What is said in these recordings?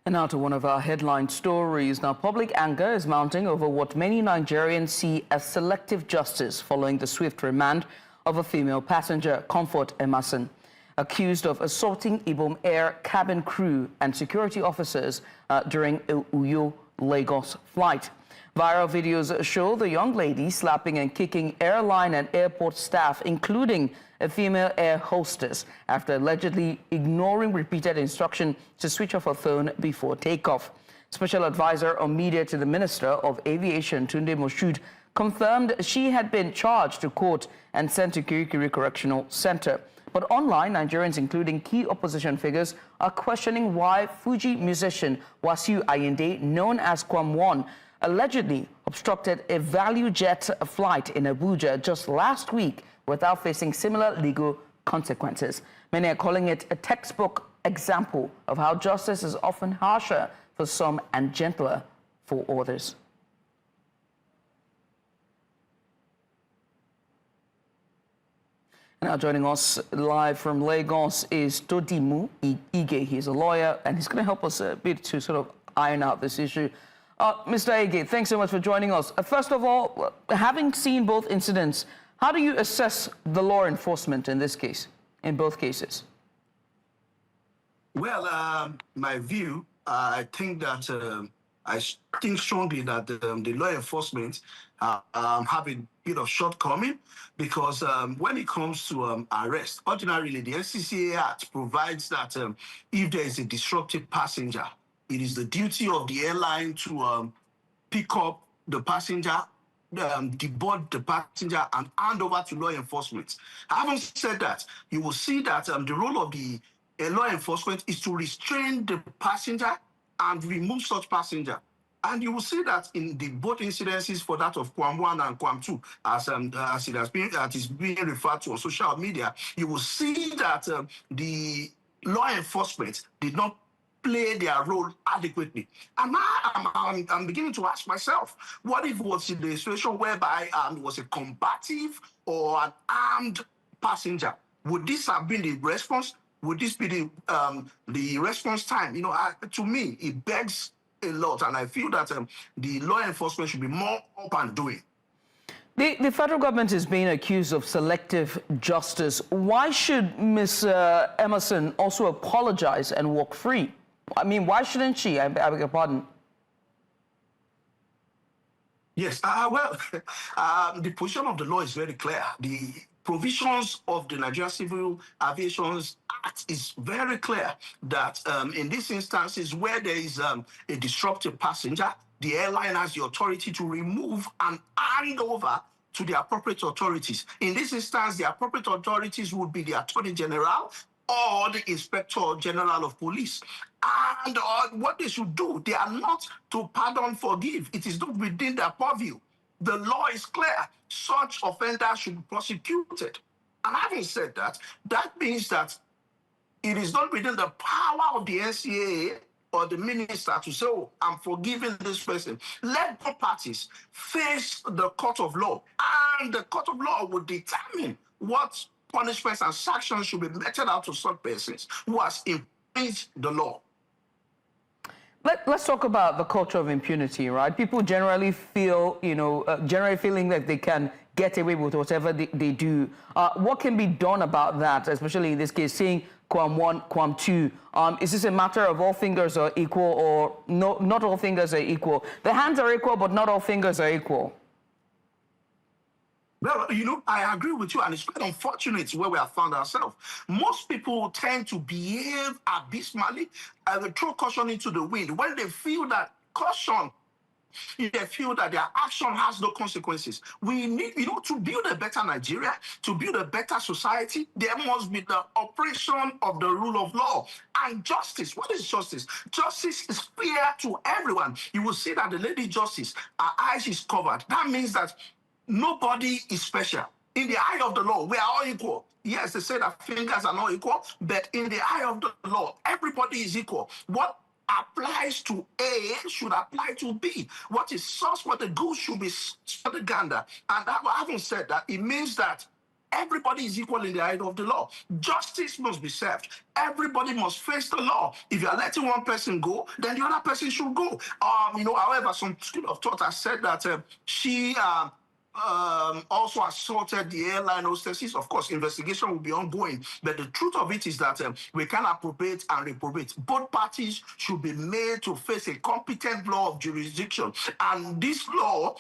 And now to one of our headline stories. Now, public anger is mounting over what many Nigerians see as selective justice following the swift remand of a female passenger, Comfort Emmanson, accused of assaulting Ibom Air cabin crew and security officers during a Uyo-Lagos flight. Viral videos show the young lady slapping and kicking airline and airport staff, including a female air hostess, after allegedly ignoring repeated instruction to switch off her phone before takeoff. Special advisor on media to the Minister of Aviation, Todimu Ige, confirmed she had been charged to court and sent to Kirikiri Correctional Centre. But online, Nigerians, including key opposition figures, are questioning why Fuji musician Wasiu Ayinde, known as KWAM, allegedly obstructed a ValueJet flight in Abuja just last week without facing similar legal consequences. Many are calling it a textbook example of how justice is often harsher for some and gentler for others. Now joining us live from Lagos is Todimu Ige. He's a lawyer and he's going to help us a bit to sort of iron out this issue. Mr. Ige, thanks so much for joining us. First of all, having seen both incidents, how do you assess the law enforcement in this case, in both cases? Well, my view, I think that I think strongly that the law enforcement have a bit of shortcoming because when it comes to arrest, ordinarily the NCCA Act provides that if there is a disruptive passenger, it is the duty of the airline to pick up the passenger, deboard the passenger, and hand over to law enforcement. Having said that, you will see that the role of the law enforcement is to restrain the passenger and remove such passenger. And you will see that in the both incidences for that of KWAM 1 and KWAM 2, as it has been, that is being referred to on social media, you will see that the law enforcement did not play their role adequately. And now I'm beginning to ask myself, what if it was in the situation whereby it was a combative or an armed passenger? Would this have been the response? Would this be the response time? You know, to me, it begs a lot, and I feel that the law enforcement should be more up and doing. The federal government is being accused of selective justice. Why should Ms. Emmanson also apologize and walk free? I mean, why shouldn't she? I beg your pardon. Yes, well, the position of the law is very clear. The provisions of the Nigerian Civil Aviation Act is very clear that in these instances where there is a disruptive passenger, the airline has the authority to remove and hand over to the appropriate authorities. In this instance, the appropriate authorities would be the Attorney General or the Inspector General of Police. And what they should do, they are not to pardon, forgive. It is not within their purview. The law is clear. Such offenders should be prosecuted. And having said that, that means that it is not within the power of the NCAA or the minister to say, oh, I'm forgiving this person. Let both parties face the court of law. And the court of law will determine what punishments and sanctions should be meted out to such persons who has infringed the law. Let's talk about the culture of impunity, right? People generally feel, generally feeling that they can get away with whatever they do. What can be done about that, especially in this case, seeing KWAM 1, KWAM 2? Is this a matter of all fingers are equal, or no, not all fingers are equal? The hands are equal, but not all fingers are equal. Well, I agree with you, and it's quite unfortunate where we have found ourselves. Most people tend to behave abysmally and throw caution into the wind when they feel that caution, they feel that their action has no consequences. We need, to build a better Nigeria, to build a better society, there must be the operation of the rule of law and justice. What is justice? Justice is fair to everyone. You will see that the lady justice, her eyes is covered. That means that nobody is special. In the eye of the law, we are all equal. Yes, they say that fingers are not equal, but in the eye of the law, everybody is equal. What applies to A should apply to B. What is sauce for the goose should be sauce for the gander. And having said that, it means that everybody is equal in the eye of the law. Justice must be served. Everybody must face the law. If you are letting one person go, then the other person should go. However, some school of thought has said that she also assaulted the airline hostesses. Of course, investigation will be ongoing. But the truth of it is that we can appropriate and reprobate. Both parties should be made to face a competent law of jurisdiction. And this law,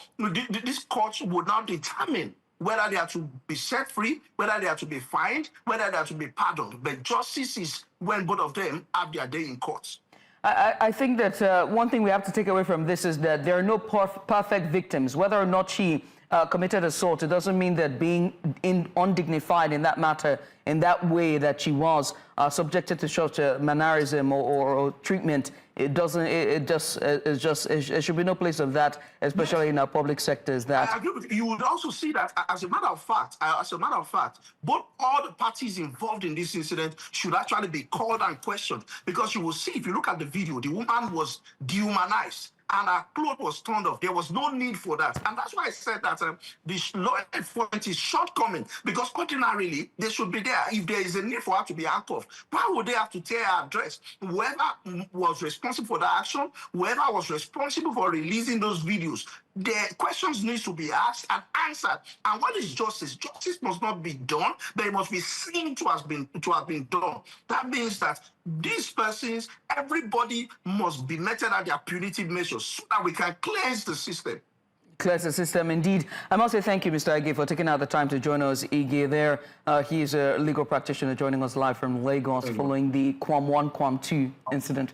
this court would now determine whether they are to be set free, whether they are to be fined, whether they are to be pardoned. But justice is when both of them have their day in court. I think that one thing we have to take away from this is that there are no perfect victims. Whether or not she committed assault, it doesn't mean that being undignified in that matter, in that way that she was subjected to such a mannerism or treatment, it should be no place of that, especially in our public sectors. That I agree with you. You would also see that, as a matter of fact, both all the parties involved in this incident should actually be called and questioned, because you will see, if you look at the video, the woman was dehumanized and her clothes was torn off. There was no need for that. And that's why I said that the law enforcement is shortcoming, because ordinarily they should be there. If there is a need for her to be handcuffed, why would they have to tear her dress? Whoever was responsible for that action, whoever was responsible for releasing those videos, the questions need to be asked and answered. And what is justice? Justice must not be done, but it must be seen to have been done. That means that these persons, everybody must be meted at their punitive measures so that we can cleanse the system. Cleanse the system, indeed. I must say thank you, Mr. Ige, for taking out the time to join us. Ige there, he is a legal practitioner joining us live from Lagos following the KWAM 1, KWAM 2 incident.